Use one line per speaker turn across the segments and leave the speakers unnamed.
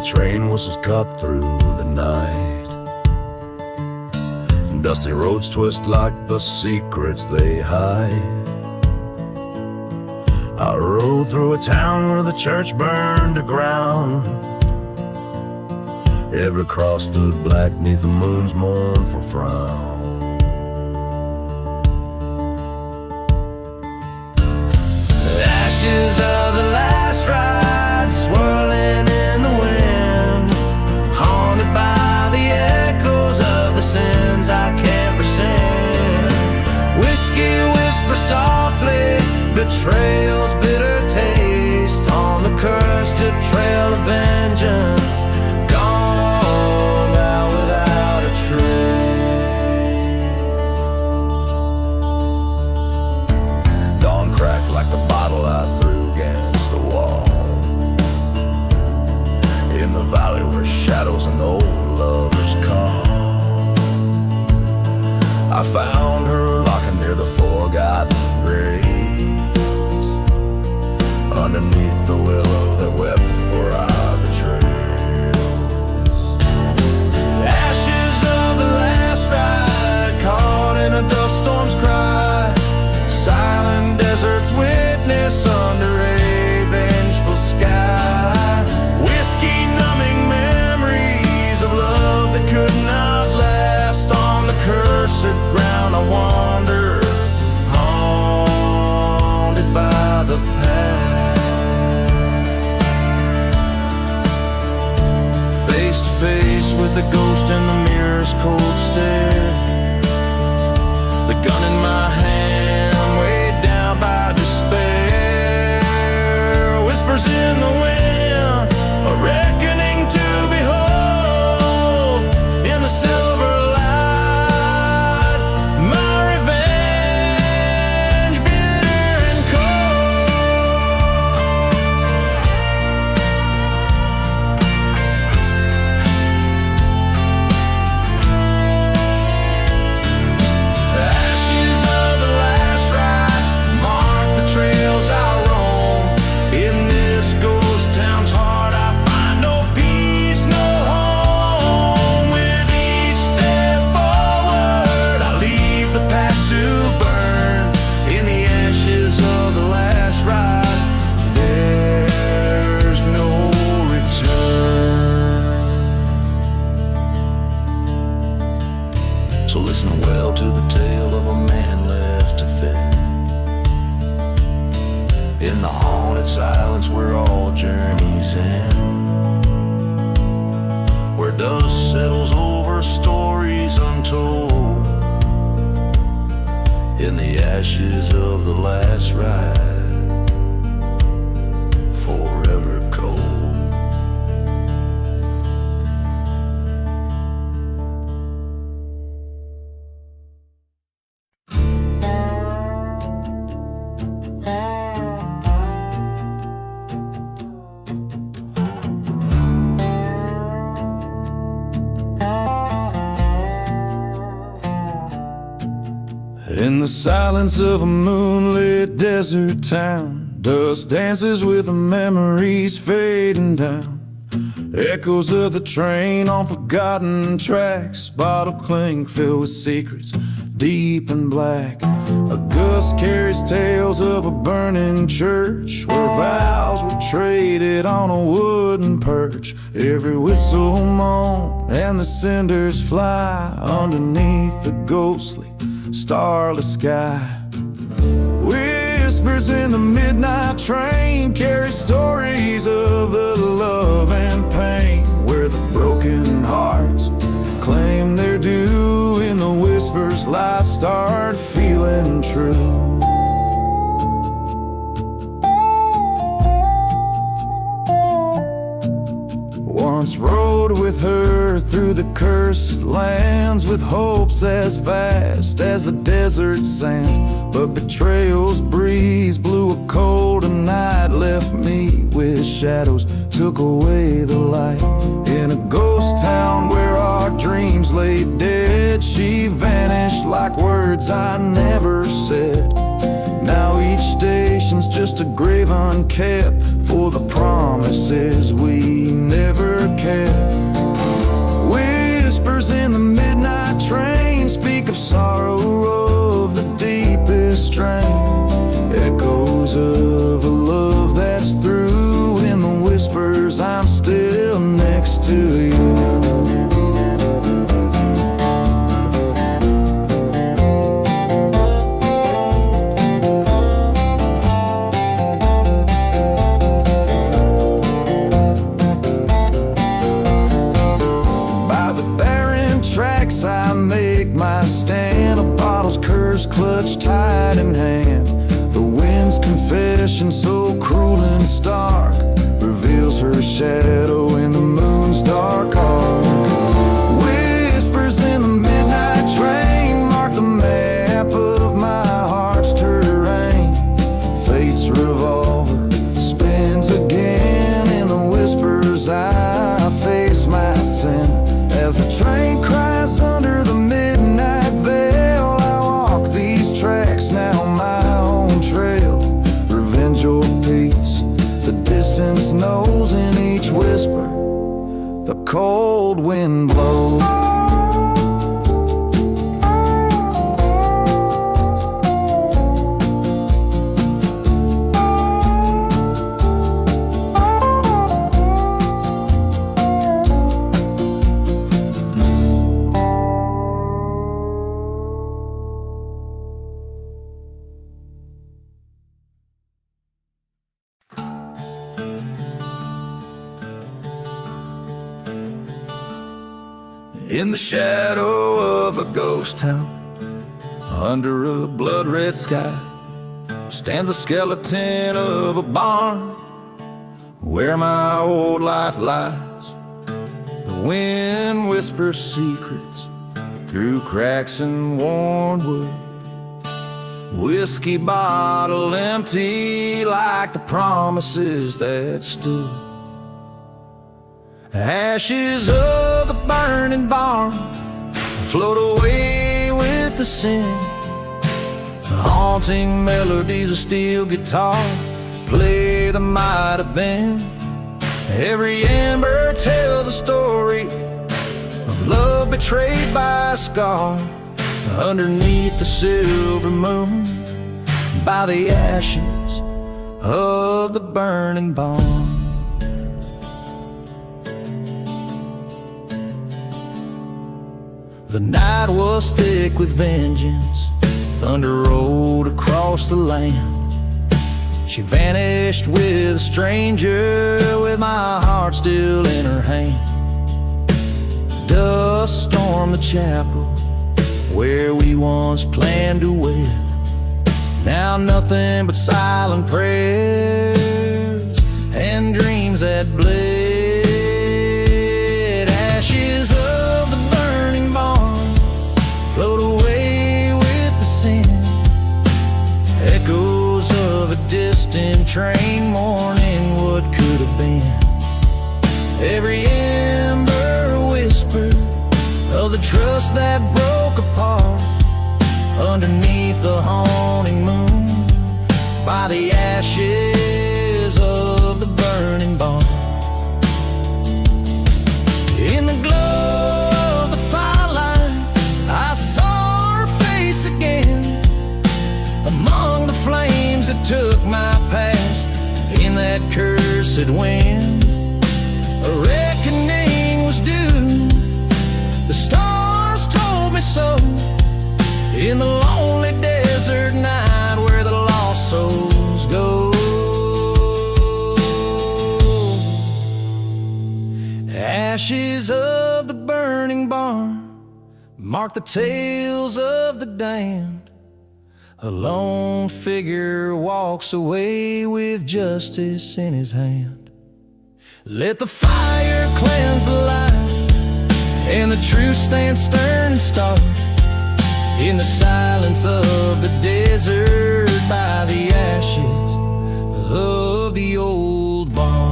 train whistles cut through the night. Dusty roads twist like the secrets they hide. I rode through a town where the church burned to ground. Every cross stood black neath the moon's mournful frown. The ashes of the last ride swirling in the wind, haunted by the echoes of the sins I can't rescind. Whiskey whispers softly, betrayal's bitter taste on the cursed trail of vengeance, gone out without a trace. Dawn cracked like the bottle I threw against the wall, in the valley where shadows and old lovers call. I found her locking near the forgotten grave, underneath the willow that wept for our betrayals. Ashes of the last ride, caught in a dust storm's cry. Silent desert's witness under a vengeful sky. Whiskey numbing memories of love that could not last. On the cursed ground I wander, haunted by the past. Face to face with the ghost in the mirror's cold stare. The gun in my hand, weighed down by despair. Whispers in the wind, a reckoning to behold. In the silver light, my revenge, bitter and trails I roam. In this ghost town's heart I find no peace, no home. With each step forward I leave the past to burn. In the ashes of the last ride, there's no return. So listen well to the tale of a man left to fend. In the haunted silence where all journeys end, where dust settles over stories untold. In the ashes of the last ride, forever cold. In the silence of a moonlit desert town, dust dances with the memories fading down. Echoes of the train on forgotten tracks, bottle clink filled with secrets deep and black. A gust carries tales of a burning church, where vows were traded on a wooden perch. Every whistle moan and the cinders fly underneath the ghostly starless sky. Whispers in the midnight train carry stories of the love and pain, where the broken hearts claim their due. In the whispers lies start feeling true. Once rode with her through the cursed lands, with hopes as vast as the desert sands. But betrayal's breeze blew a cold night, left me with shadows, took away the light. In a ghost town where our dreams lay dead, she vanished like words I never said. Now each station's just a grave unkept, for the promises we never kept. Whispers in the midnight train speak of sorrow of the deepest strain. Echoes of a love that's through. In the whispers, I'm still next to you. I make my stand, a bottle's curse clutched tight in hand. The wind's confession, so cruel and stark, reveals her shadow in the moon's dark arc. Whispers in the midnight train mark the map of my heart's terrain. Fate's revolver spins again. In the whispers I face my sin. As the train cries under the midnight veil, I walk these tracks, now my own trail. Revenge or peace, the distance knows. In each whisper, the cold wind blows. In the shadow of a ghost town, under a blood-red sky, stands the skeleton of a barn where my old life lies. The wind whispers secrets through cracks in worn wood. Whiskey bottle empty like the promises that stood. Ashes of the burning barn float away with the sin. Haunting melodies of steel guitar play the might have been. Every ember tells a story of love betrayed by a scar. Underneath the silver moon, by the ashes of the burning barn. The night was thick with vengeance. Thunder rolled across the land. She vanished with a stranger, with my heart still in her hand. Dust stormed the chapel where we once planned to wed. Now nothing but silent prayers and dreams that bled. Ashes of the burning barn float away with the sin. Echoes of a distant train mourning what could have been. Every ember a whisper of the trust that broke apart. Underneath the haunting moon, by the ashes of the burning barn. In the glow of the firelight, I saw her face again. Among the flames that took my past in that cursed wind, a reckoning was due. The stars told me so. In the lonely desert night where the lost souls go. Ashes of the burning barn mark the tales of the damned. A lone figure walks away with justice in his hand. Let the fire cleanse the lies, and the truth stand stern and stark. In the silence of the desert, by the ashes of the old barn.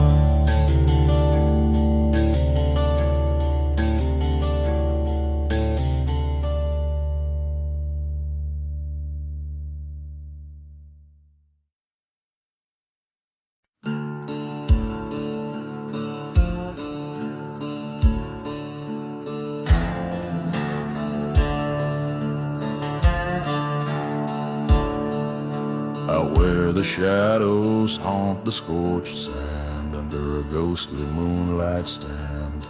out where the shadows haunt the scorched sand, under a ghostly moonlight stand,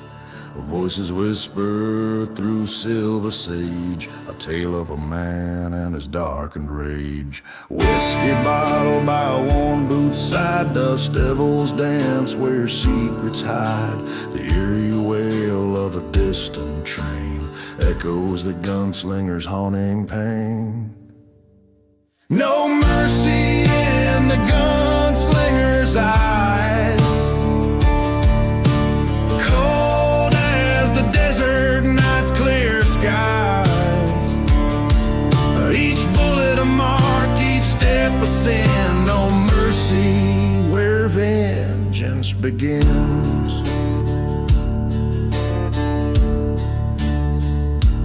voices whisper through silver sage, a tale of a man and his darkened rage. Whiskey bottle by a worn boot's side, dust devils dance where secrets hide. The eerie wail of a distant train echoes the gunslinger's haunting pain. No mercy in the gunslinger's eyes, cold as the desert night's clear skies. Each bullet a mark, each step a sin. No mercy where vengeance begins.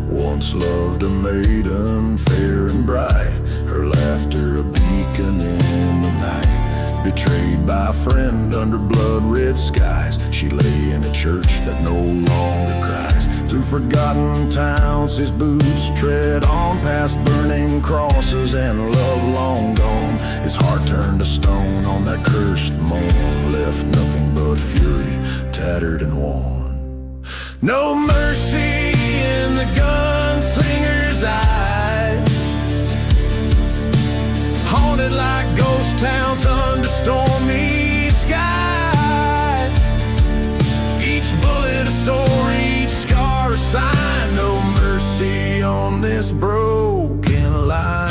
Once loved a maiden fair and bright, her laughter a beacon in the night. Betrayed by a friend under blood-red skies, she lay in a church that no longer cries. Through forgotten towns his boots tread on, past burning crosses and love long gone. His heart turned to stone on that cursed moon, left nothing but fury, tattered and worn. No mercy in the gunslinger's eyes, haunted like ghost towns under stormy skies. Each bullet a story, each scar a sign. No mercy on this broken line.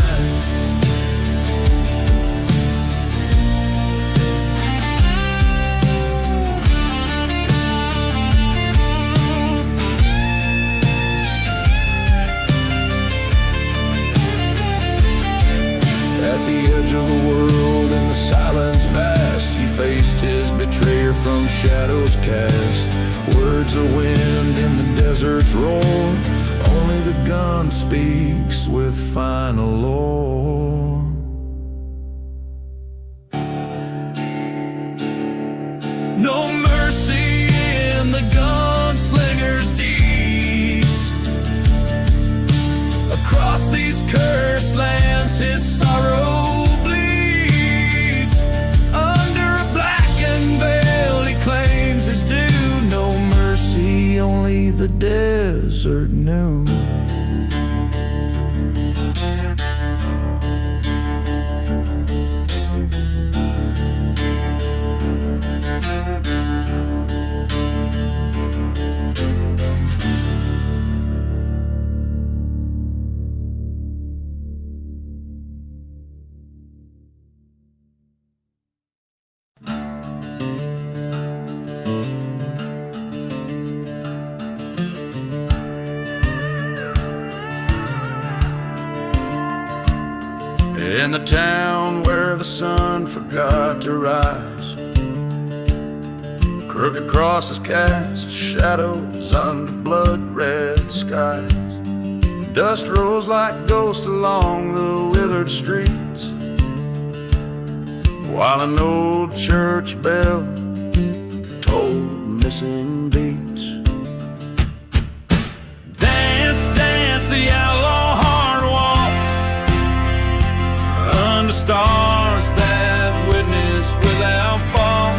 At the edge of the world, in the silence vast, he faced his betrayer from shadows cast. Words are wind in the desert's roar, only the gun speaks with final lore. No mercy in the gunslinger's deeds. Across these cursed lands his sorrow bleeds. Under a blackened veil he claims his due. No mercy, only the desert knew. In the town where the sun forgot to rise, crooked crosses cast shadows under blood-red skies. Dust rose like ghosts along the withered streets, while an old church bell tolled missing beats. Dance, dance the outlaw hard walk under stars that witness without fault.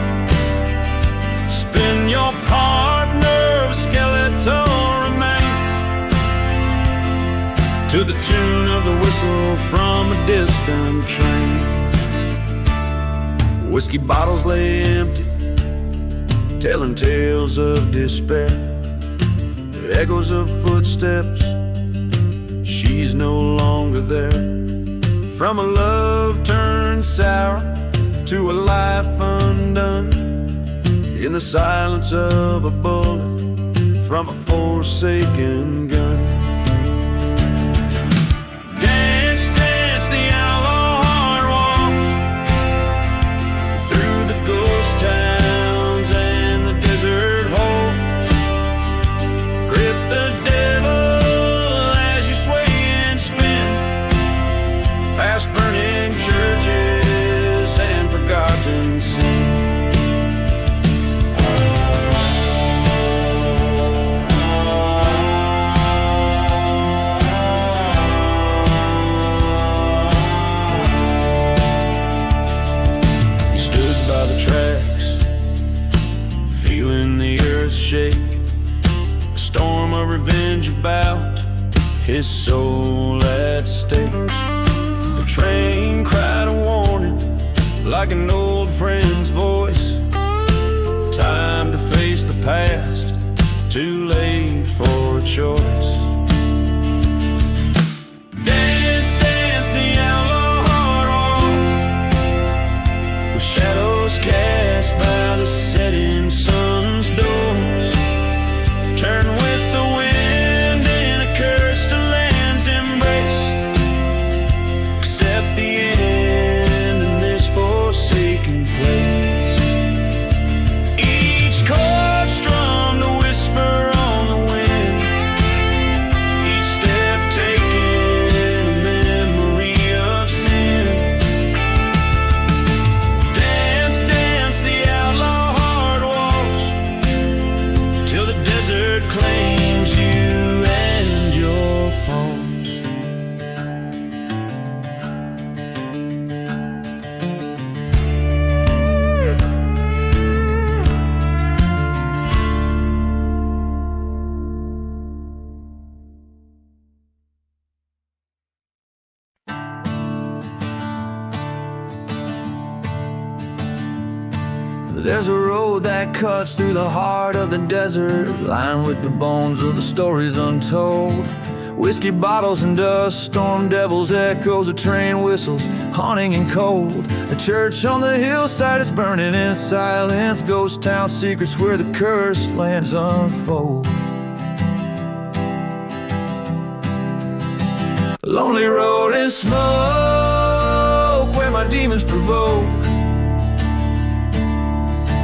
Spin your partner of skeletal remains to the tune of the whistle from a distant train. Whiskey bottles lay empty, telling tales of despair. Echoes of footsteps, she's no longer there. From a love turned sour to a life undone, in the silence of a bullet from a forsaken gun. Dance, dance the outlaw hard walk through the ghost towns and the desert holes. Grip the devil as you sway and spin past burning churches and forgotten sin. storm of revenge about his soul at stake. The train cried a warning like an old friend's voice. Time to face the past, too late for a choice. Dance, dance the outlaw heart walks, with shadows cast by the setting sun's doors. Turn with the wind in a curse to land's embrace. Accept the end in this forsaken place. Each chord strummed a whisper on the wind. Each step taken a memory of sin. Dance, dance the outlaw heart walks, till the desert claims you and your faults. There's a road that cuts through the heart of the desert, lined with the bones of the stories untold. Whiskey bottles and dust, storm devils, echoes of train whistles, haunting and cold. The church on the hillside is burning in silence, ghost town secrets where the cursed lands unfold. Lonely road and smoke, where my demons provoke.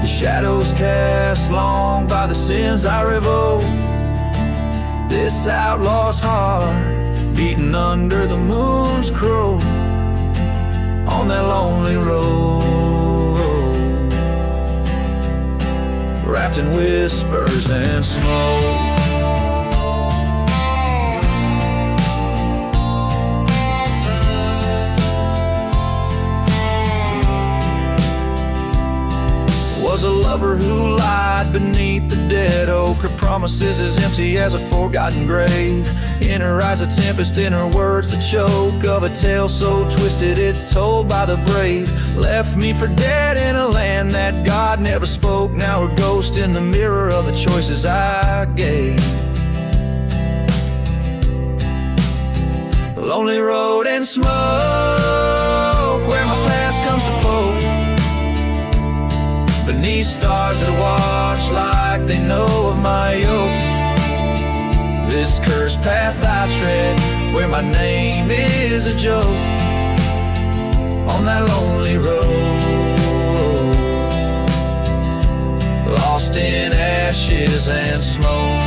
The shadows cast long by the sins I revoke. This outlaw's heart beating under the moon's crow, on that lonely road, wrapped in whispers and smoke. Was a lover who lied beneath the dead oak. Her promises as empty as a forgotten grave. In her eyes a tempest, in her words the choke of a tale so twisted it's told by the brave. Left me for dead in a land that God never spoke. Now her ghost in the mirror of the choices I gave. Lonely road and smoke, where my past comes to poke. Beneath stars that watch like they know of my yoke. This cursed path I tread, where my name is a joke, on that lonely road, lost in ashes and smoke.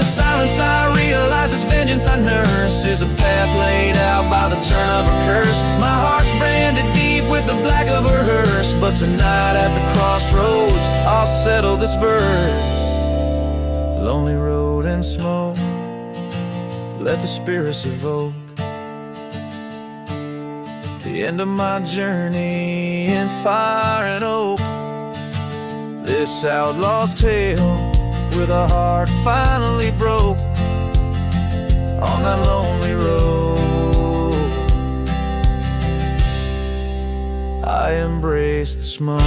Silence I realize this vengeance I nurse is a path laid out by the turn of her curse. My heart's branded deep with the black of her hearse, but tonight at the crossroads I'll settle this verse. Lonely road and smoke, let the spirits evoke the end of my journey in fire and oak. This outlaw's tale, where the heart finally broke, on that lonely road, I embrace the smoke.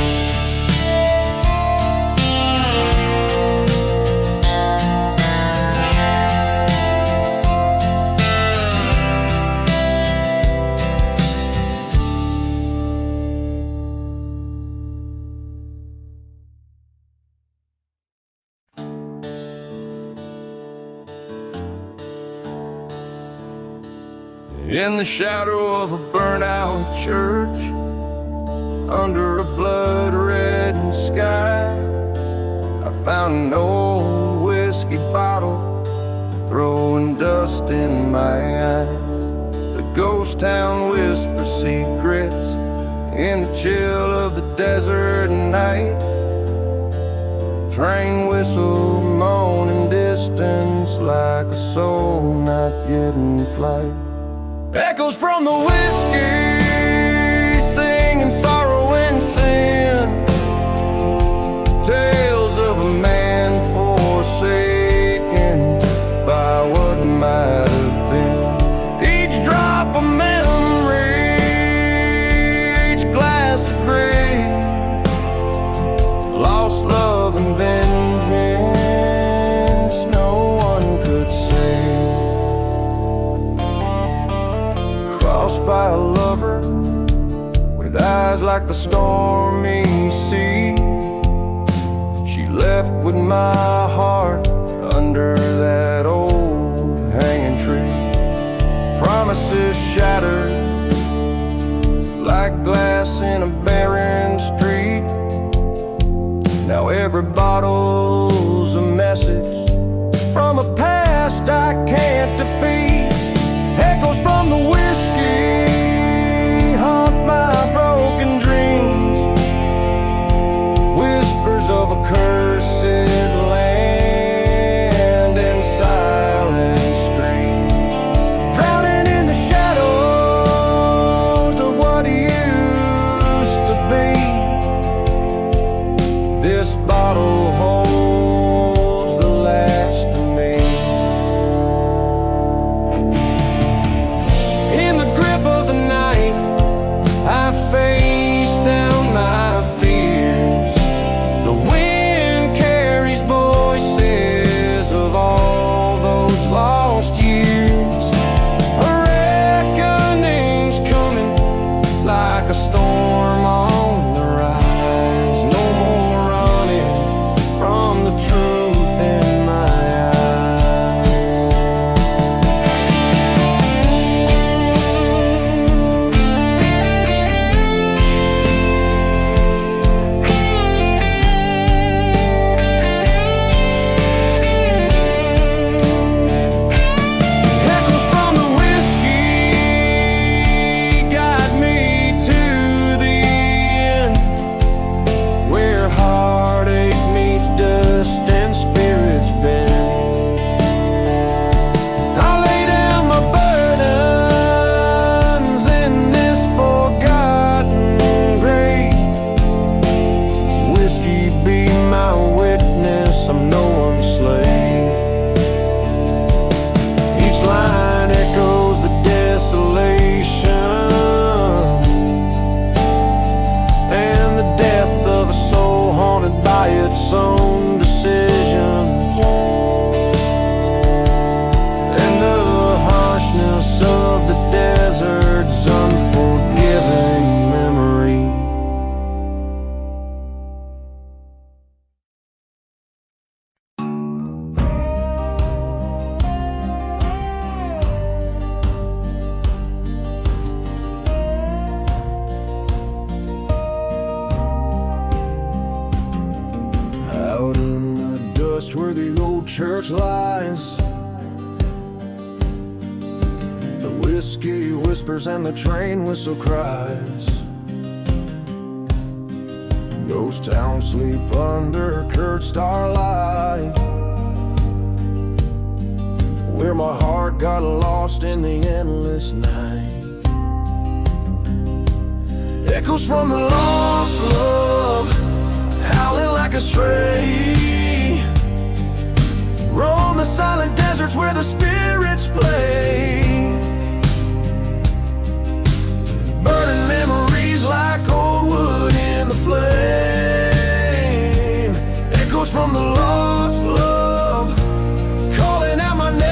In the shadow of a burnt-out church, under a blood-reddened sky, I found an old whiskey bottle, throwing dust in my eyes. The ghost town whispers secrets in the chill of the desert night. Train whistle moaning distance like a soul not yet in flight. Echoes from the whiskey, singing sorrow and sin. Tales of a man forsaken by what might have been. Each drop of memory, each glass of gray, lost love and vengeance no one could save. Crossed by a lover with eyes like the stormy sea, she left with my heart under that old hanging tree. Promises shattered like glass in a barren street. Now every bottle's a message from a past I can't defeat. Echoes from the whiskey haunt my broken dreams. Whispers of a cursed land and silent screams, drowning in the shadows of what used to be. This bottle holds the last of me. In the grip of the night, I face down my fears. The wind carries voices of all those lost years. A reckoning's coming like a storm on the rise. No more running from the truth in my Echoes from the whiskey guide me to the end, where heartache meets dust and spirits bend. I'll lay down my burdens in this forgotten grave. Whiskey be my witness, I'm no one's slave. Each line echoes the desolation and the depth of a soul haunted by its own decisions, and the harshness of the desert's unforgiving memory. Out in the dust where the old church lies, the whiskey whispers and the train whistle cries. Ghost town sleep under curved starlight, where my heart got lost in the endless night. Echoes from the lost love, howling like a stray, roam the silent deserts where the spirits play. Burning memories like old wood in the flame. Echoes from the lost love, calling out my name.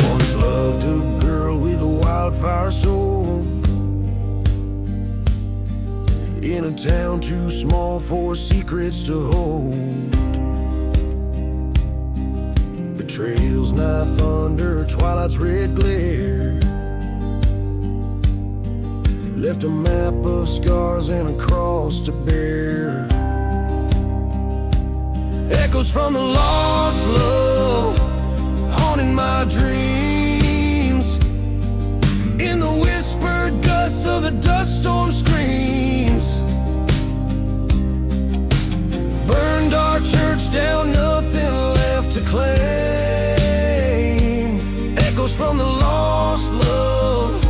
Once loved a girl with a wildfire soul, in a town too small for secrets to hold. Betrayal's knife under twilight's red glare left a map of scars and a cross to bear. Echoes from the lost love haunting my dreams. In the storm screams. Burned our church down, nothing left to claim. Echoes from the lost love,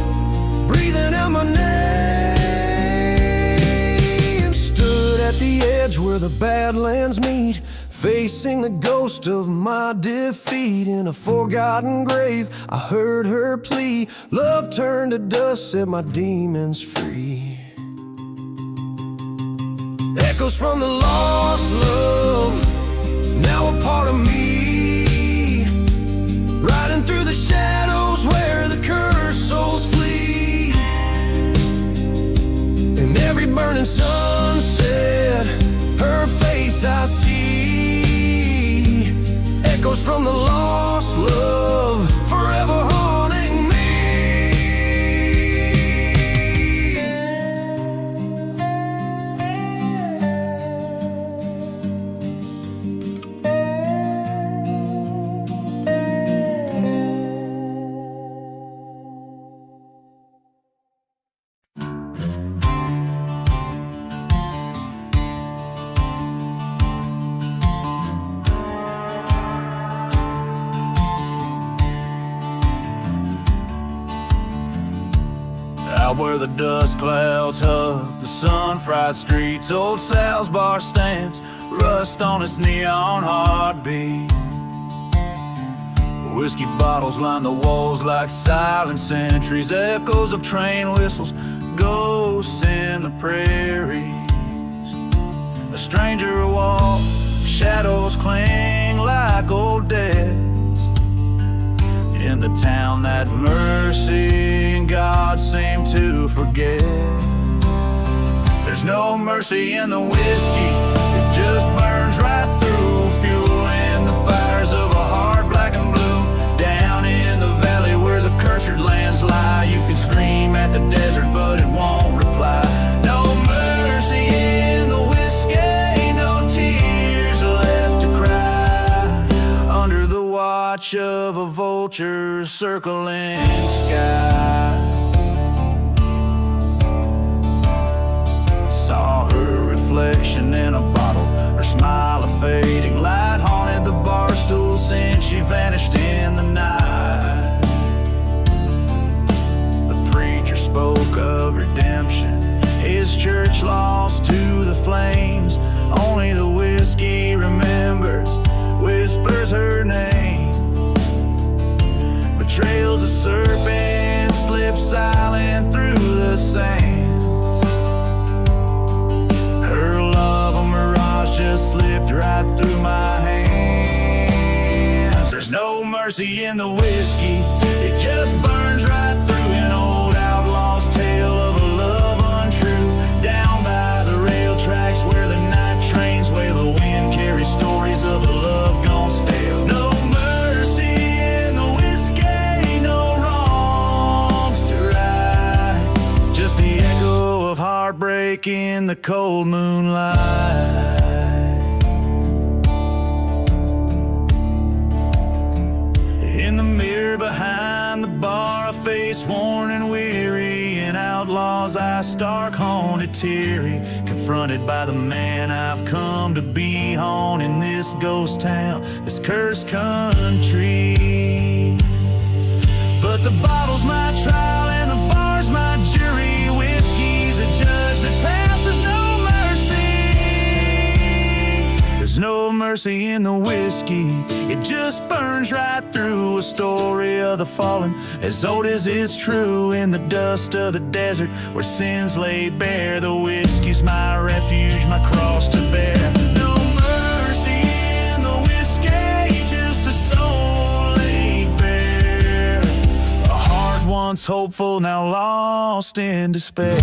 breathing out my name. Stood at the edge where the badlands meet, facing the ghost of my defeat. In a forgotten grave, I heard her plea. Love turned to dust, set my demons free. Echoes from the lost love, now a part of me. Riding through the shadows where the cursed souls flee. In every burning sunset, her face I see. Echoes from the lost love, forever haunting me.
Out where the dust clouds hug the sun-fried streets, old Sal's bar stands, rust on its neon heartbeat. Whiskey bottles line the walls like silent sentries, echoes of train whistles, ghosts in the prairies. A stranger walks, shadows cling like old deaths. In the town that mercy and God seem to forget. There's no mercy in the whiskey, it just burns right through, fueling the fires of a heart black and blue. Down in the valley where the cursed lands lie, you can scream at the desert but it won't reply. No mercy in the whiskey, no tears left to cry. Under the watch of a vulture circling sky, saw her reflection in a bottle, her smile a fading light haunted the bar stool since she vanished in the night. The preacher spoke of redemption, his church lost to the flames. Only the whiskey remembers, whispers her name. Trails of serpents slip silent through the sands. Her love, a mirage, just slipped right through my hands. There's no mercy in the whiskey, it just burns right through. An old outlaw's tale of a love untrue. Down by the rail tracks where the night trains wail, the wind carries stories of a love gone stale. No mercy in the whiskey, the echo of heartbreak in the cold moonlight. In the mirror behind the bar, a face worn and weary, an outlaw's eyes stark, haunted, teary, confronted by the man I've come to be haunting this ghost town, this cursed country. But the bottle's my trial and the bar's my jury. Whiskey's a judge that passes no mercy. There's no mercy in the whiskey, it just burns right through. A story of the fallen, as old as it's true. In the dust of the desert where sins lay bare, the whiskey's my refuge, my cross to bear. No mercy in the whiskey, just a soul laid bare. A heart once hopeful, now lost in despair.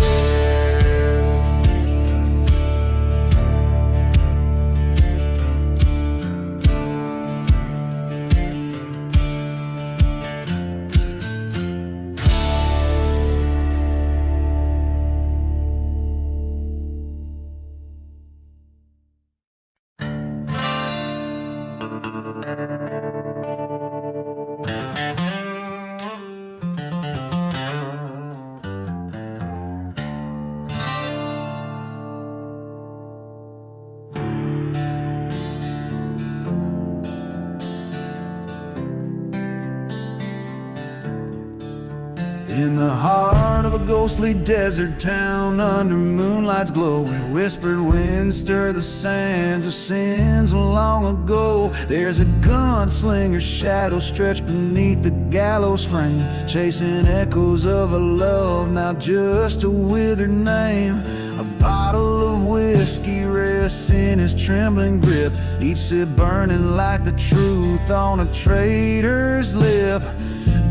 In the heart of a ghostly desert town, under moonlight's glow, where whispered winds stir the sands of sins of long ago, there's a gunslinger's shadow stretched beneath the gallows frame, chasing echoes of a love now just a withered name. A bottle of whiskey rests in his trembling grip, each sip burning like the truth on a traitor's lip.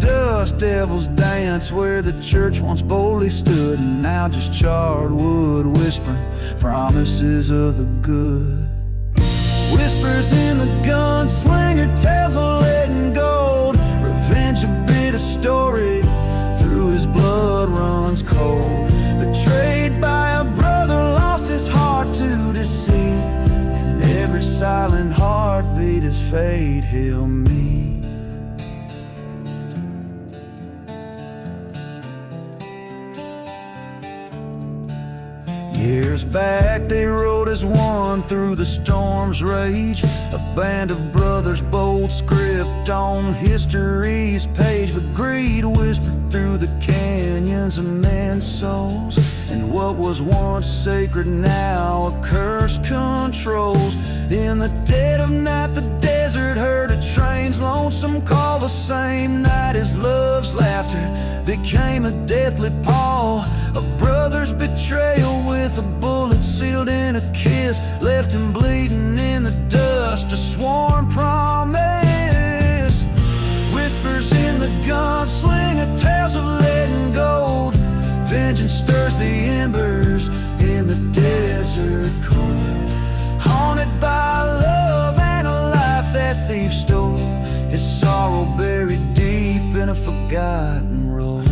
Dust devils dance where the church once boldly stood, and now just charred wood whispering promises of the good. Whispers in the gunslinger tells of lead and gold, revenge a bitter story, through his blood runs cold. Betrayed by a brother, lost his heart to deceit, and every silent heartbeat is fate he'll meet. Years back they rode as one through the storm's rage, a band of brothers, bold script on history's page. But greed whispered through the canyons of men's souls, and what was once sacred now a curse controls. In the dead of night the desert heard a train's lonesome call. The same night his love's laughter became a deathly pall. A brother's betrayal with a bullet sealed in a kiss left him bleeding in the dust, a sworn promise. Whispers in the gunslinger tales of lead and gold, vengeance stirs the embers in the desert cold. Haunted by love and a life that thief stole, his sorrow buried deep in a forgotten road.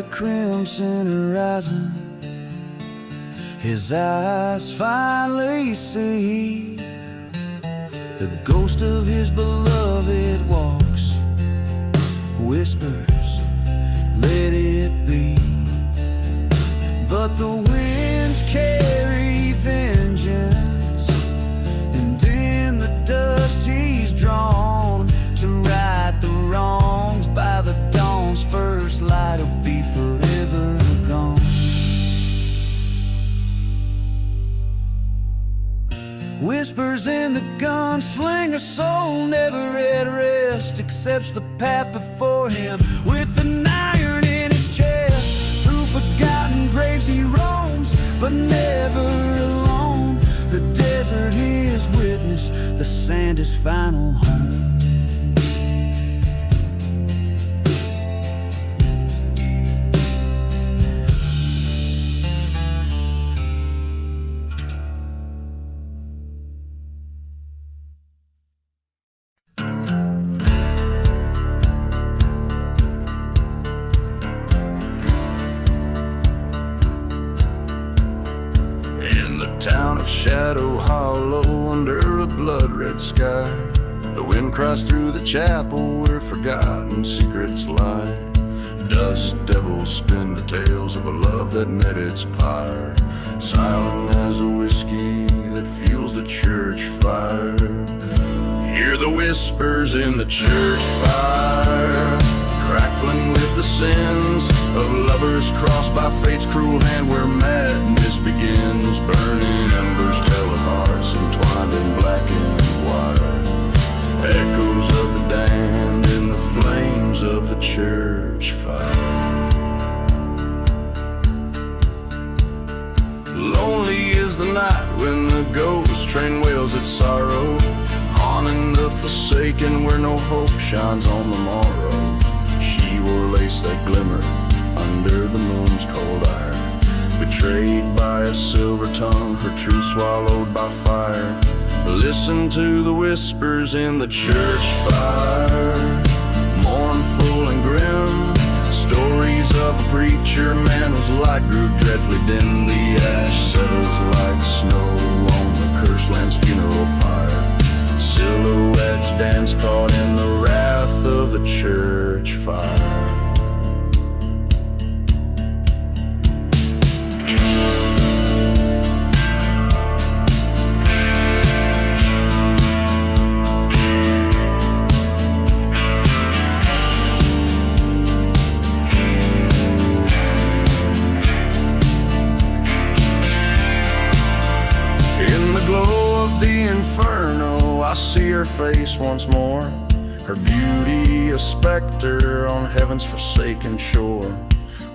Crimson horizon, his eyes finally see the ghost of his beloved walks, whispers, let it be. But the winds carry vengeance, and in the dust he's drawn to right the wrongs. By the dawn's first light he'll be forever gone. Whispers in the gunslinger's soul, never at rest, accepts the path before him with an iron in his chest. Through forgotten graves he roams, but never alone. The desert his witness, the sand his final home.
Town of Shadow Hollow, under a blood-red sky, the wind cries through the chapel where forgotten secrets lie. Dust devils spin the tales of a love that met its pyre, silent as a whiskey that fuels the church fire. Hear the whispers in the church fire, crackling with the sins of lovers crossed by fate's cruel hand, where madness begins. Burning embers tell of hearts entwined in black and white, echoes of the damned in the flames of the church fire. Lonely is the night when the ghost train wails its sorrow, haunting the forsaken where no hope shines on the morrow. She wore lace that glimmered under the moon's cold iron, betrayed by a silver tongue, her truth swallowed by fire. Listen to the whispers in the church fire, mournful and grim, Stories of a preacher man whose light grew dreadfully dim. The ash settles like snow on the cursed land's funeral pyre. Silhouettes dance caught in the wrath of the church fire. I see her face once more, her beauty a specter on heaven's forsaken shore.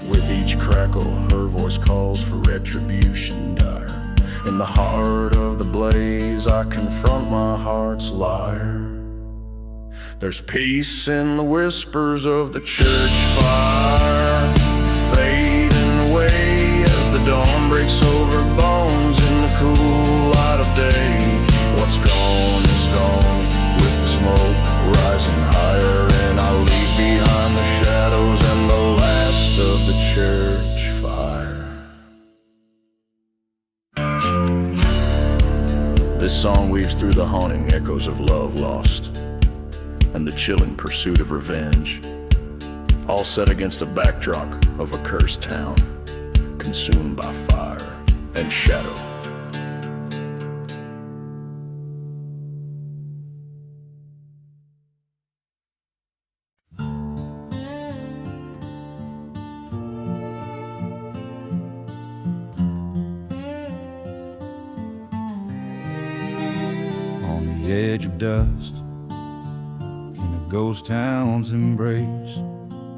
With each crackle her voice calls for retribution dire. In the heart of the blaze I confront my heart's liar. There's peace in the whispers of the church fire, fading away as the dawn breaks over bones in the cool light of day. What's gone is gone, with the smoke rising higher, and I leave behind the shadows and the last of the church fire. This song weaves through the haunting echoes of love lost and the chilling pursuit of revenge, all set against a backdrop of a cursed town consumed by fire and shadow.
Edge of dust in a ghost town's embrace,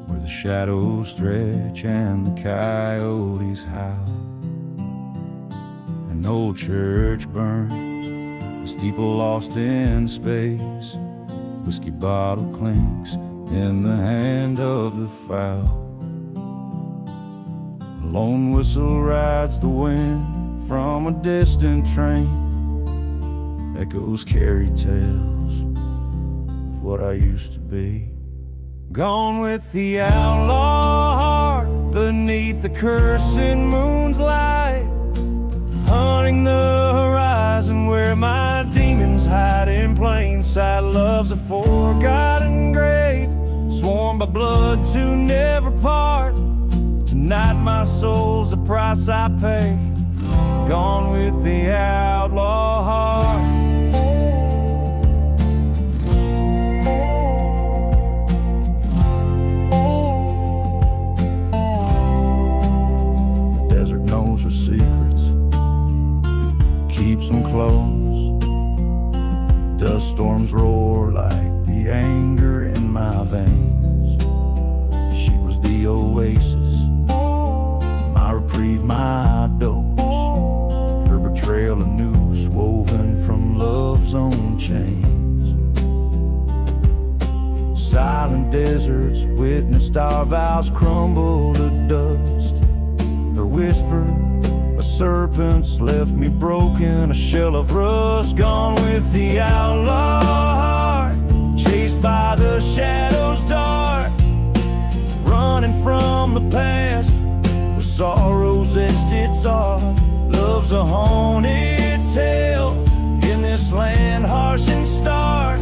where the shadows stretch and the coyotes howl. An old church burns, the steeple lost in space. Whiskey bottle clinks in the hand of the fowl. A lone whistle rides the wind from a distant train. Echoes carry tales of what I used to be. Gone with the outlaw heart beneath the cursing moon's light, hunting the horizon where my demons hide in plain sight. Love's a forgotten grave, sworn by blood to never part. Tonight my soul's the price I pay. Gone with the outlaw heart. Knows her secrets, keeps them close. Dust storms roar like the anger in my veins. She was the oasis, my reprieve, my dose. Her betrayal a noose woven from love's own chains. Silent deserts witnessed our vows crumble to dust. Her whisper, a serpent's left me broken, a shell of rust. Gone with the outlaw heart, chased by the shadows dark, running from the past where sorrow's etched its art. Love's a haunted tale in this land harsh and stark.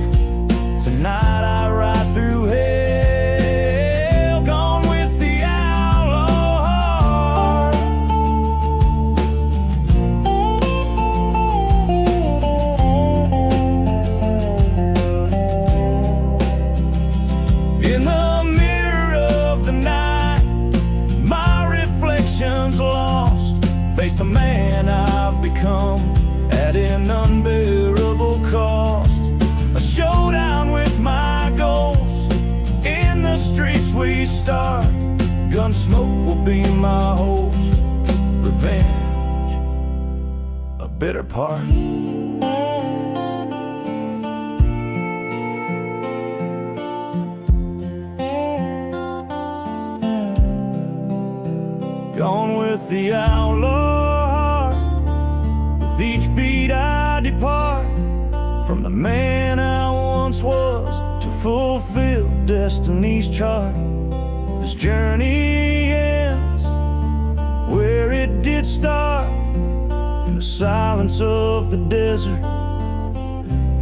Tonight I ride through hell. The man I've become at an unbearable cost. A showdown with my ghosts in the streets we start. Gunsmoke will be my host. Revenge, a bitter part. Gone with the outlaw. With each beat I depart from the man I once was to fulfill destiny's chart. The This journey ends where it did start, in the silence of the desert,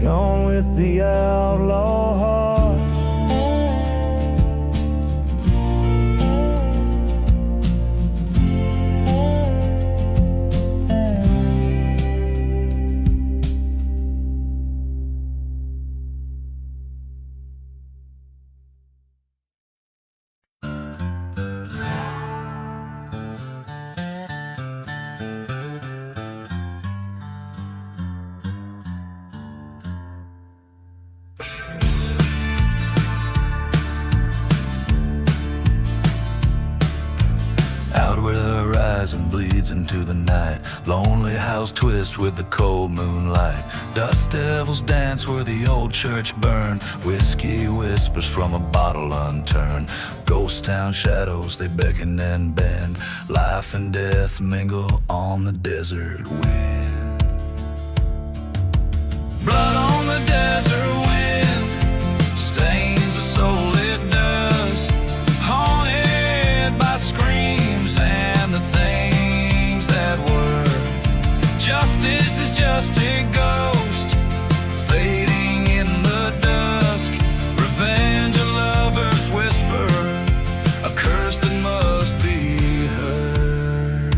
gone with the outlaw heart.
Out where the horizon bleeds into the night, lonely house twist with the cold moonlight. Dust devils dance where the old church burned, whiskey whispers from a bottle unturned. Ghost town shadows, they beckon and bend, life and death mingle on the desert wind. Blood on the desert wind stains the soul, it does, haunted by screams and the things that were. Justice is just a ghost fading in the dusk. Revenge a lover's whisper, a curse that must be heard.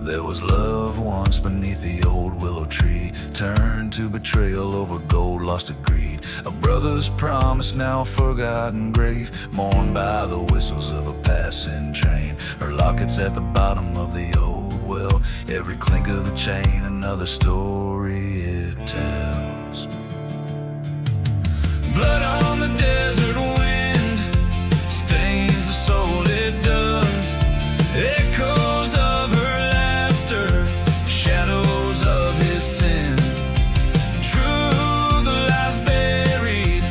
There was love once beneath the old willow tree, turned to betrayal over gold lost to greed. A brother's promise, now a forgotten grave, mourned by the whistles of a passing train. Her locket's at the bottom of the old well, every clink of the chain another story it tells. Blood on the desert wind stains the soul, it does. Echoes of her laughter, shadows of his sin. Truth lies buried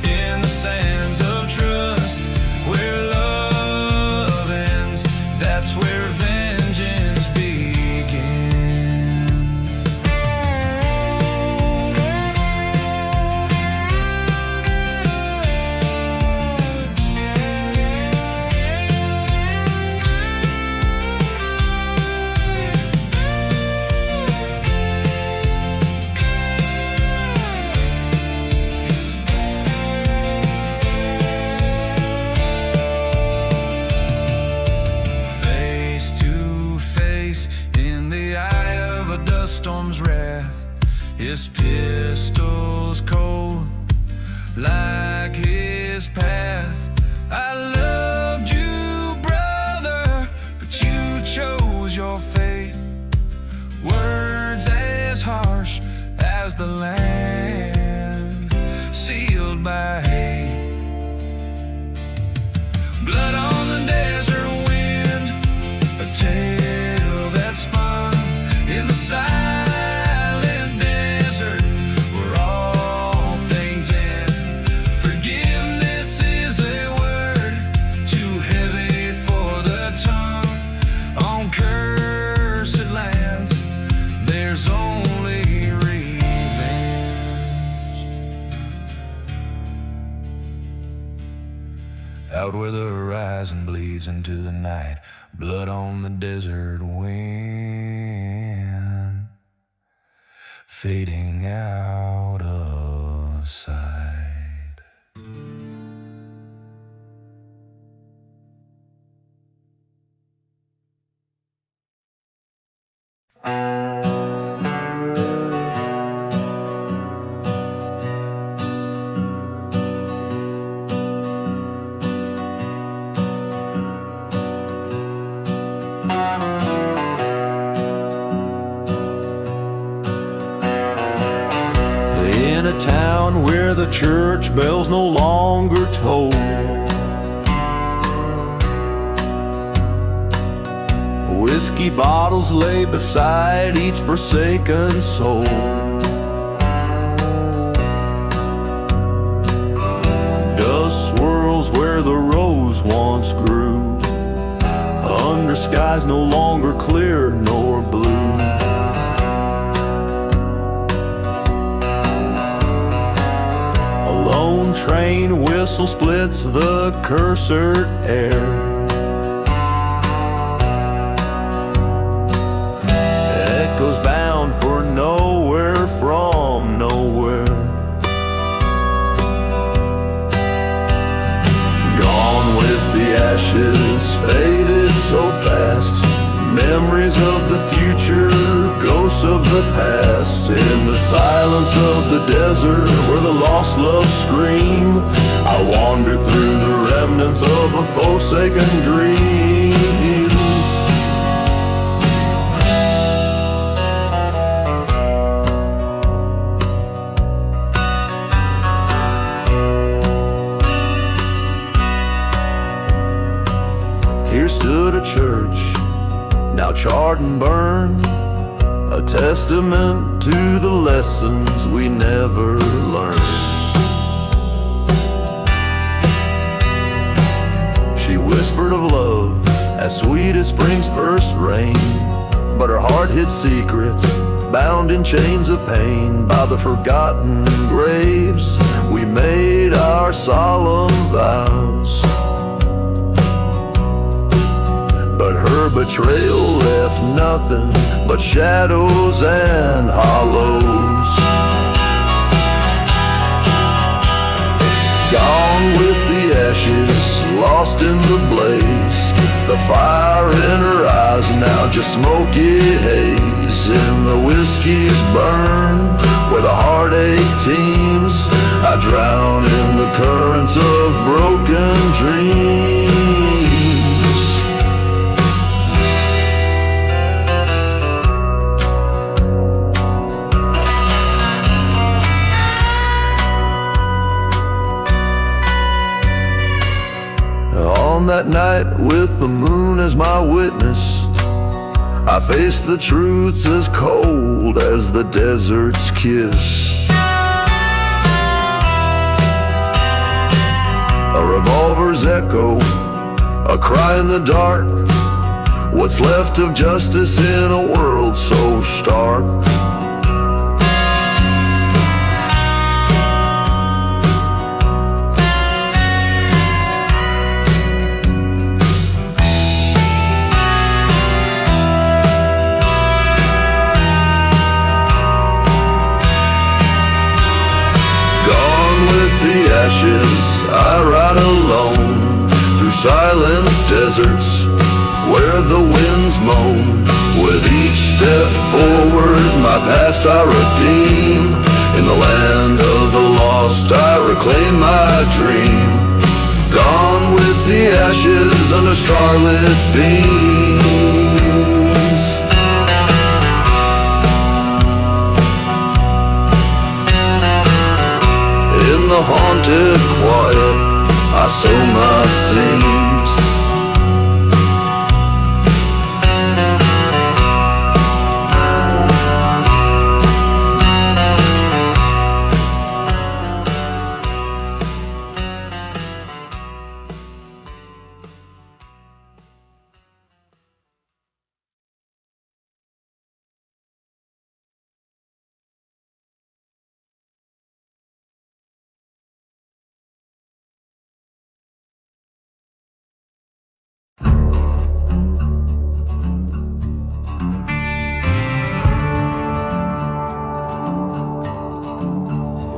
in the sands of trust. Where love ends, that's where vengeance begins. Face to face in the eye of a dust storm's wrath, his pistol's cold like his path. I loved you, brother, but you chose your fate. Words as harsh as the land, sealed by hate. Blood on the desert wind, a tale that spun in the silent desert where all things end. Forgiveness is a word too heavy for the tongue. On cursed lands, there's only revenge. Out where the horizon bleeds into the night, blood on the desert wind, fading out of sight.
In a town where the church bells no longer toll, whiskey bottles lay beside each forsaken soul. Dust swirls where the rose once grew, under skies no longer clear nor blue. train whistle splits the cursored air. Echoes bound for nowhere from nowhere. Gone with the ashes, faded so fast. Memories of the future, ghosts of the past. In the silence of the desert where the lost love scream, I wandered through the remnants of a forsaken dream. Here stood a church, now charred and burned, a testament to the lessons we never learned. She whispered of love as sweet as spring's first rain, but her heart hid secrets, bound in chains of pain. By the forgotten graves we made our solemn vows, but her betrayal left nothing but shadows and hollows. Gone with the ashes, lost in the blaze. The fire in her eyes now just smoky haze. In the whiskey's burn, where the heartache teems, I drown in the currents of broken dreams. On that night with the moon as my witness, I faced the truths as cold as the desert's kiss. A revolver's echo, a cry in the dark, what's left of justice in a world so stark. Ashes, I ride alone through silent deserts where the winds moan. With each step forward, my past I redeem. In the land of the lost, I reclaim my dream. Gone with the ashes under starlit beams. In the haunted quiet, I sow my seams.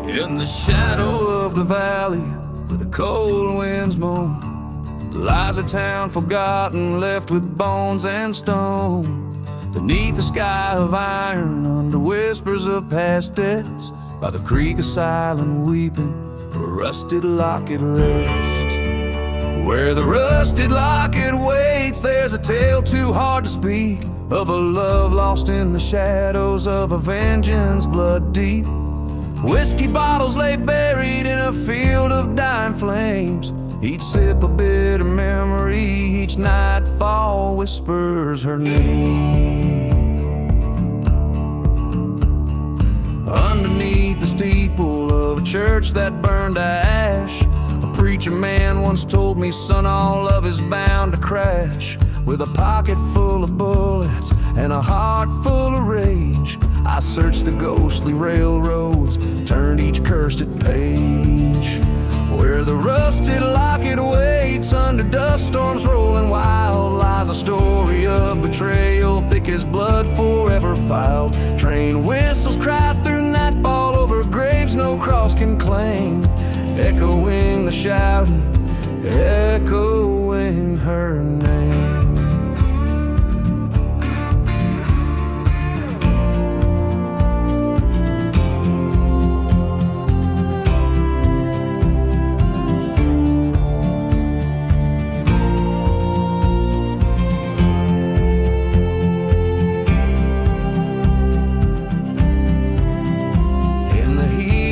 In the shadow of the valley where the cold winds moan, lies a town forgotten, left with bones and stone. Beneath a sky of iron, under whispers of past debts, by the creek of silent weeping, a rusted locket rests. Where the rusted locket waits, there's a tale too hard to speak, of a love lost in the shadows of a vengeance blood deep. Whiskey bottles lay buried in a field of dying flames, each sip a bitter memory, each nightfall whispers her name. Underneath the steeple of a church that burned to ash, a preacher man once told me, son, all love is bound to crash. With a pocket full of bullets and a heart full of rage, I searched the ghostly railroads, turned each cursed page. Where the rusted locket waits under dust storms rolling wild, lies a story of betrayal, thick as blood forever filed. Train whistles cry through nightfall over graves no cross can claim, echoing the shouting, echoing her name.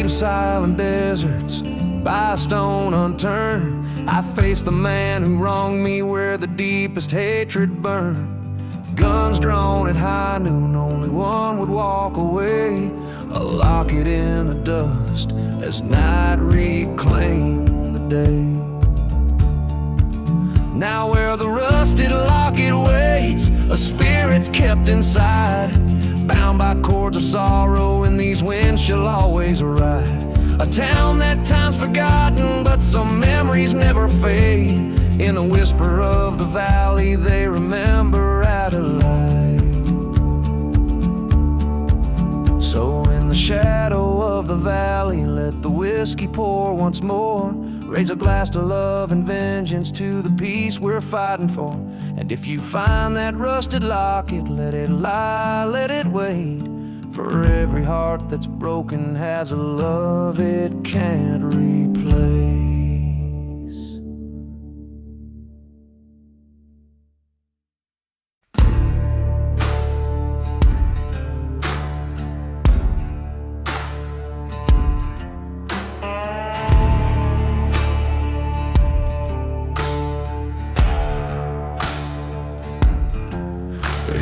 Silent deserts, by a stone unturned, I face the man who wronged me where the deepest hatred burned. Guns drawn at high noon, only one would walk away, a locket in the dust as night reclaimed the day. Now where the rusted locket waits, a spirit's kept inside, bound by cords of sorrow, in these winds she'll always ride. A town that time's forgotten, but some memories never fade. In the whisper of the valley, they remember Adelaide. So in the shadow of the valley, let the whiskey pour once more. Raise a glass to love and vengeance, to the peace we're fighting for. And if you find that rusted locket, let it lie, let it wait. For every heart that's broken has a love it can't replace.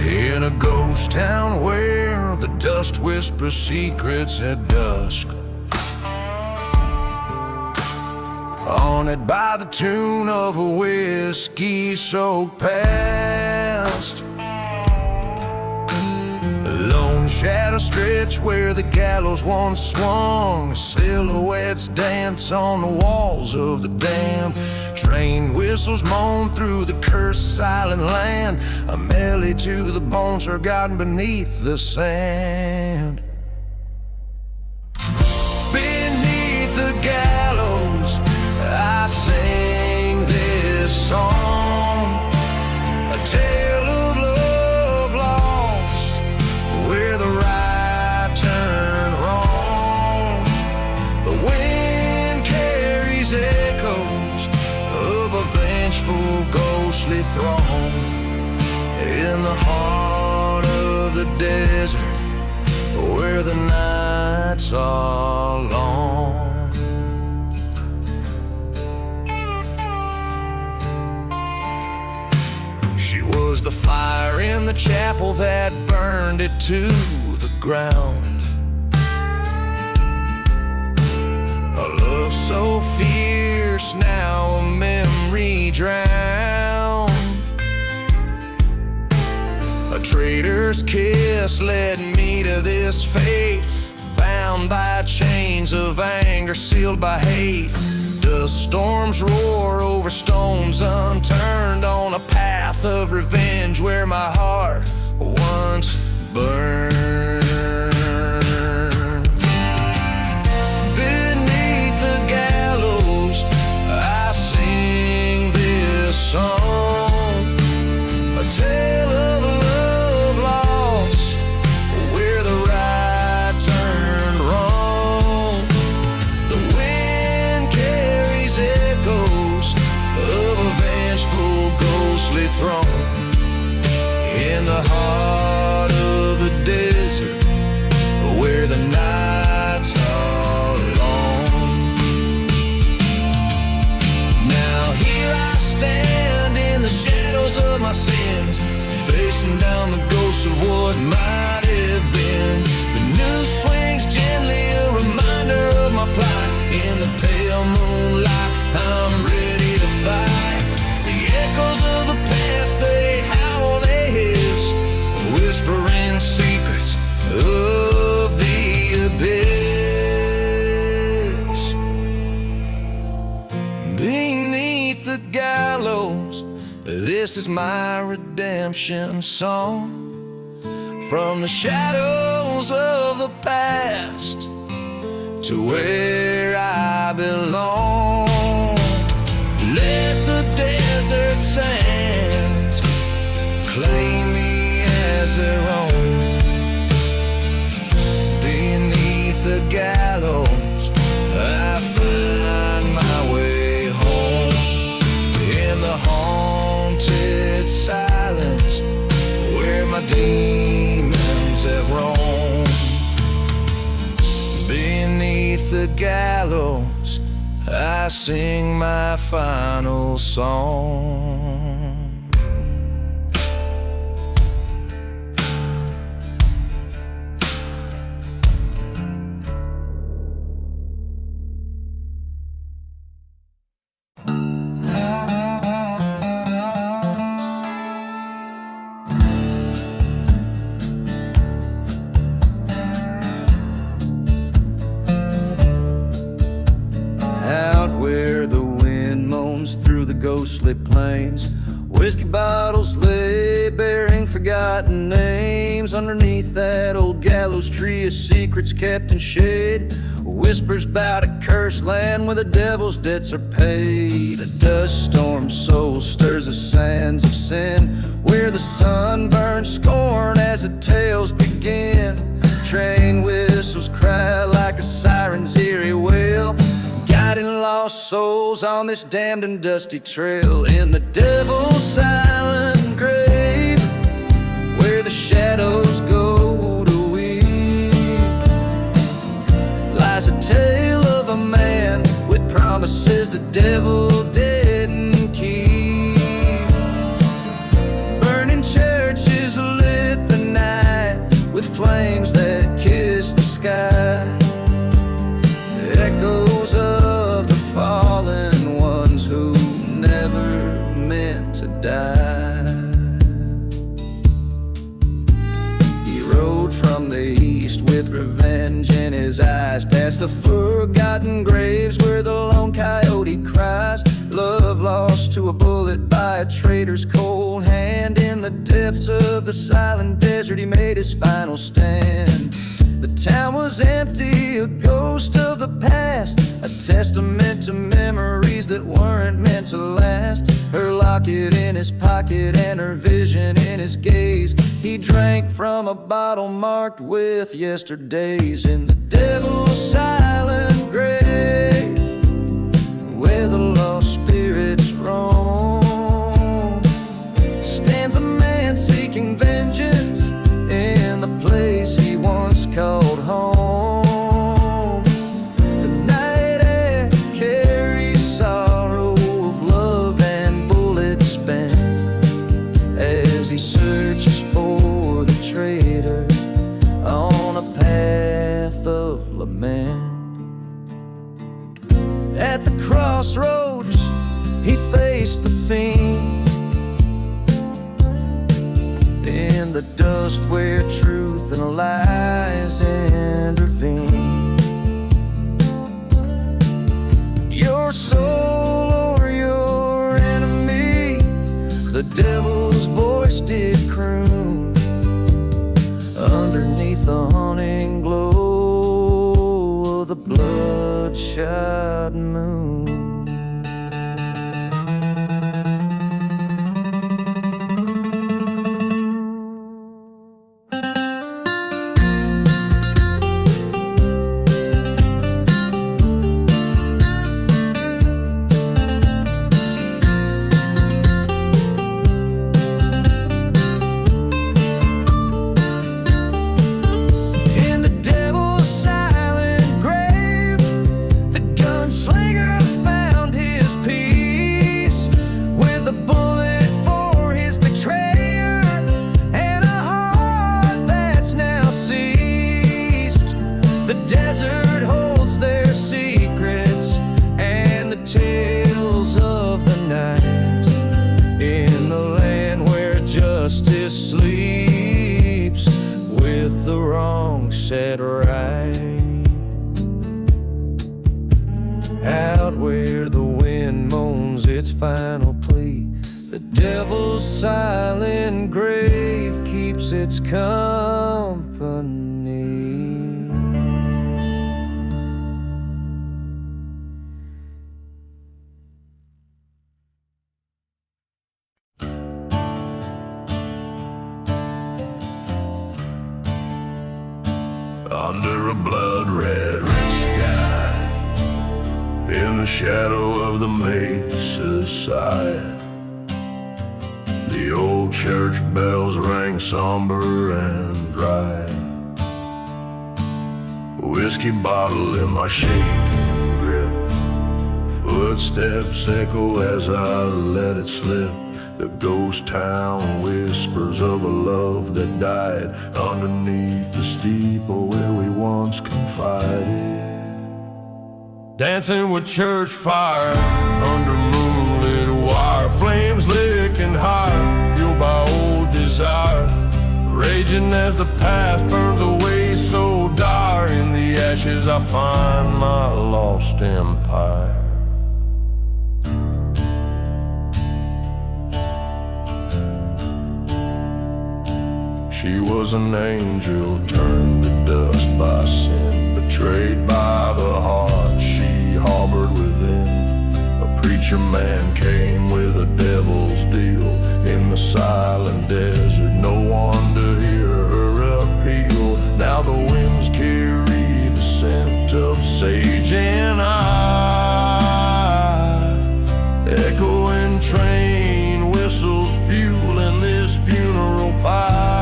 In a ghost town where the dust whispers secrets at dusk, haunted by the tune of a whiskey-soaked past. Lone shadows stretch where the gallows once swung, silhouettes dance on the walls of the dam. Train whistles moan through the cursed silent land, a melody to the bones forgotten beneath the sand. Beneath the gallows I sing this song, a tale of love lost, where the right turned wrong. The wind carries echoes of a vengeful ghostly throng. In the heart of the desert, where the nights are long. She was the fire in the chapel that burned it to the ground. A love so fierce, now a memory drowned. A traitor's kiss led me to this fate, bound by chains of anger, sealed by hate. Dust storms roar over stones unturned, on a path of revenge where my heart once burned. Beneath the gallows I sing this song, a tale of love lost, where the right turned wrong. The wind carries echoes of a vengeful ghostly throne. In the heart of the desert, where the nights are long. Now here I stand in the shadows of my sins, facing down the ghosts of what might have been. The news swings gently, a reminder of my plight. In the pale moonlight, I'm ready to fight. The echoes of the past, they howl, they hiss, whispering secrets of the abyss.
is my redemption song. From the shadows of the past to where I belong. Let the desert sands claim me as their own. Beneath the gallows I find my way home. In the haunted silence where my demons have roamed. Beneath the gallows I sing my final song. Ghostly plains, whiskey bottles lay bearing forgotten names. Underneath that old gallows tree, a secret's kept in shade. Whispers about a cursed land where the devil's debts are paid. A dust storm soul stirs the sands of sin, where the sun burns scorn as the tales begin. Train whistles cry like a siren's eerie wail, guiding lost souls on this damned and dusty trail. In the devil's silent grave, where the shadows go to weep, lies a tale of a man with promises the devil didn't keep. Burning churches lit the night with flames that kiss the sky. Echoes of the fallen ones who never meant to die. He rode from the east with revenge in his eyes, past the forgotten graves where the lone coyote cries. Love lost to a bullet by a traitor's cold hand. In the depths of the silent desert he made his final stand. The town was empty, a ghost of the past, a testament to memories that weren't meant to last. Her locket in his pocket and her vision in his gaze. He drank from a bottle marked with yesterdays. In the devil's silent grave, where the lost spirits roam, stands a man seeking vengeance in the place he once called home. The night air carries sorrow of love and bullets spent as he searches for the traitor on a path of lament. At the crossroads he faced the fiend, in the dust where truth and lies intervene. Your soul or your enemy, the devil's voice did croon underneath the haunting glow of the bloodshot moon. Justice sleeps with the wrong set right. Out where the wind moans its final plea,
The devil's silent grave keeps its company.
Under a blood-red sky, in the shadow of the mesa's side, the old church bells rang somber and dry. Whiskey bottle in my shaking grip, footsteps echo as I let it slip. The ghost town whispers of a love that died underneath the steeple where we once confided. Dancing with church fire under moonlit wire, flames licking high, fueled by old desire, raging as the past burns away so dire. In the ashes I find my lost empire. She was an angel turned to dust by sin, betrayed by the heart she harbored within. A preacher man came with a devil's deal in the silent desert, no one to hear her appeal. Now the winds carry the scent of sage and I, echoing train whistles fueling this funeral pyre.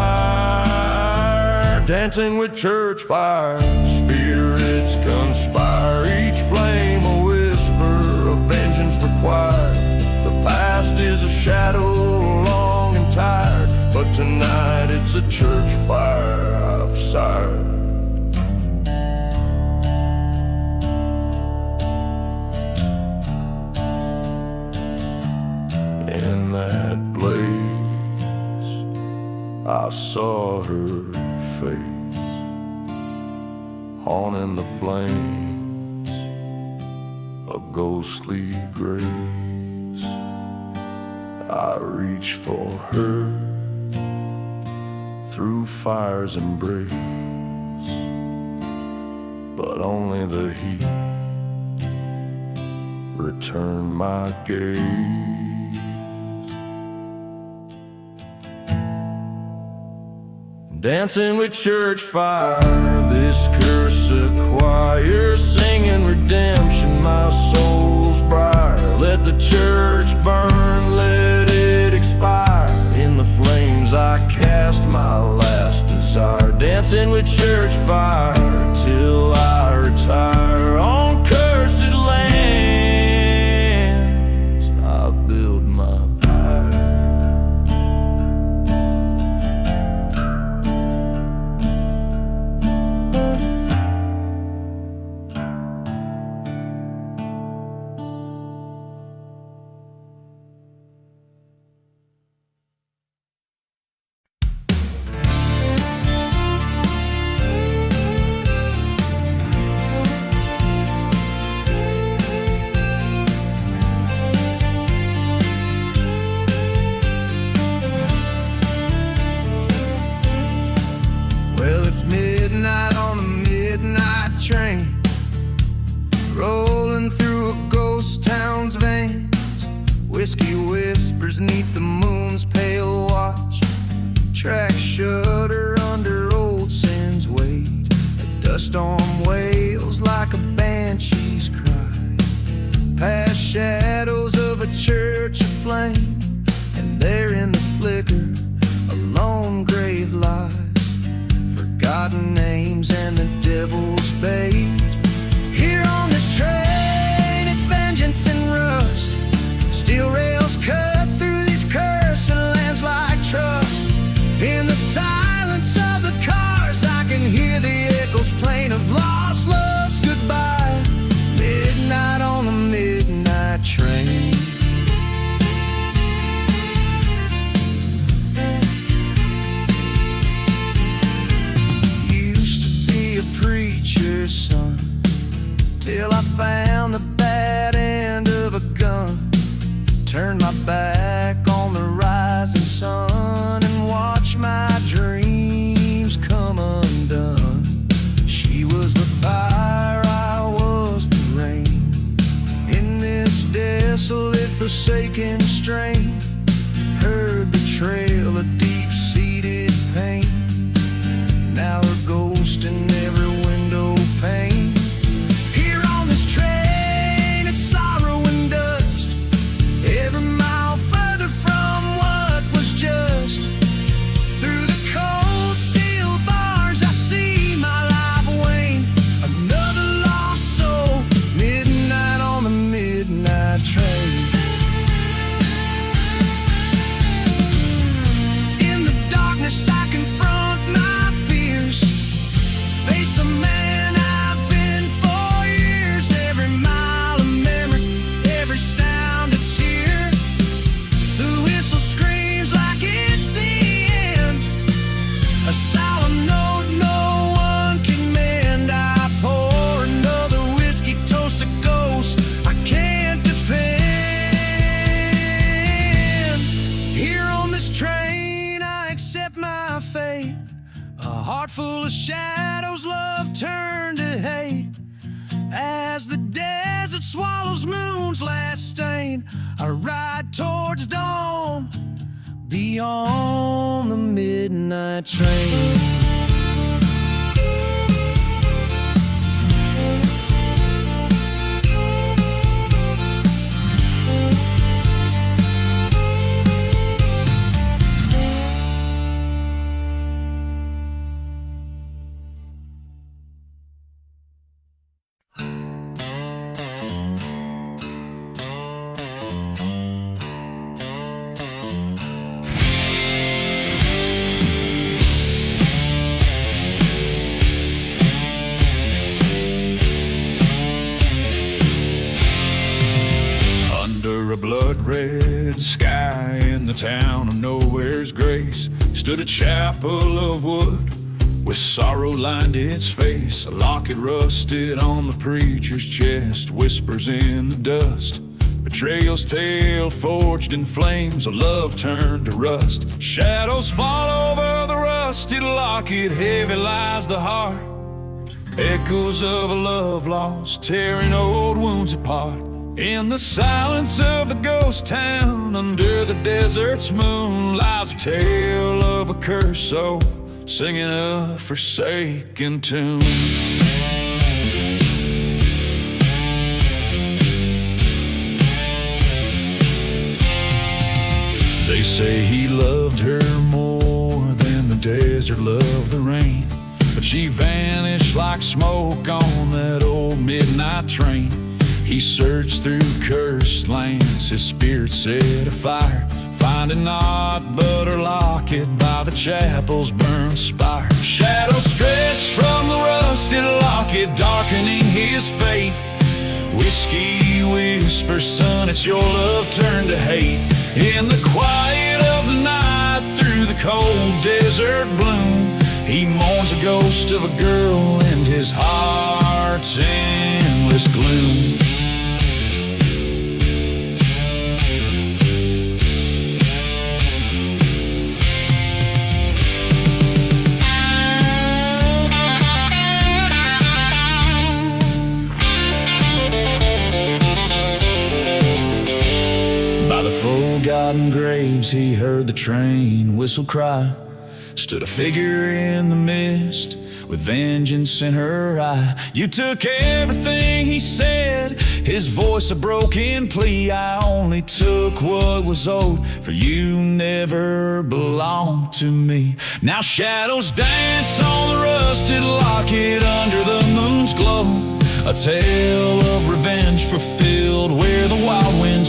Dancing with church fire, spirits conspire, each flame a whisper of vengeance required. The past is a shadow long and tired, but tonight it's a church fire I've sired. In that blaze I saw her face, haunting the flames, a ghostly grace. I reach for her through fire's embrace, but only the heat returned my gaze. Dancing with church fire, this cursed choir, singing redemption, my soul's briar. Let the church burn, let it expire. In the flames I cast my last desire. Dancing with church fire till I retire. On cursed lands I build my
Midnight on a midnight train, rolling through a ghost town's veins. Whiskey whispers neath the moon's pale watch. Tracks shudder under old sin's weight. The dust storm wails like a banshee's cry, past shadows of a church aflame. And there in the flicker a lone grave lies, forgotten names and the devil's bait. Here on this train, it's vengeance and rust. Steel rails cut through these cursed lands like trust. In the silence of the cars, I can hear the echoes plain of lost love's goodbye. Midnight on a midnight train. strain, heard the trail of deep-seated pain. Now a ghost in every window pane. Here on this train, it's sorrow and dust, every mile further from what was just. Through the cold steel bars, I see my life wane. Another lost soul, midnight on the midnight train. In the darkness, I confront my fears, face the man I've been for years. Every mile of memory, every sound a tear. The whistle screams like it's the end, a solemn note no one can mend. I pour another whiskey, toast a ghost I can't defend. Here on this train, I accept my fate. A heart full of shadows, love turned to hate. As the desert swallows moon's last stain, I ride towards dawn, beyond the midnight train.
Under a blood-red sky in the town of nowhere's grace stood a chapel of wood with sorrow lined its face. A locket rusted on the preacher's chest, whispers in the dust. Betrayal's tale forged in flames, a love turned to rust. Shadows fall over the rusted locket, heavy lies the heart. Echoes of a love lost, tearing old wounds apart. In the silence of the ghost town, under the desert's moon, lies a tale of a cursed soul, singing a forsaken tune. They say he loved her more than the desert loved the rain, but she vanished like smoke on that old midnight train. He searched through cursed lands, his spirit set afire, finding naught but her locket by the chapel's burned spire. Shadows stretched from the rusted locket, darkening his fate. Whiskey whispers, son, it's your love turned to hate. In the quiet of the night, through the cold desert gloom, he mourns the ghost of a girl and his heart's endless gloom. Forgotten graves, he heard the train whistle cry. Stood a figure in the mist with vengeance in her eye. You took everything he said, his voice a broken plea. I only took what was owed, for you never belonged to me. Now shadows dance on the rusted locket under the moon's glow, a tale of revenge fulfilled where the wild wind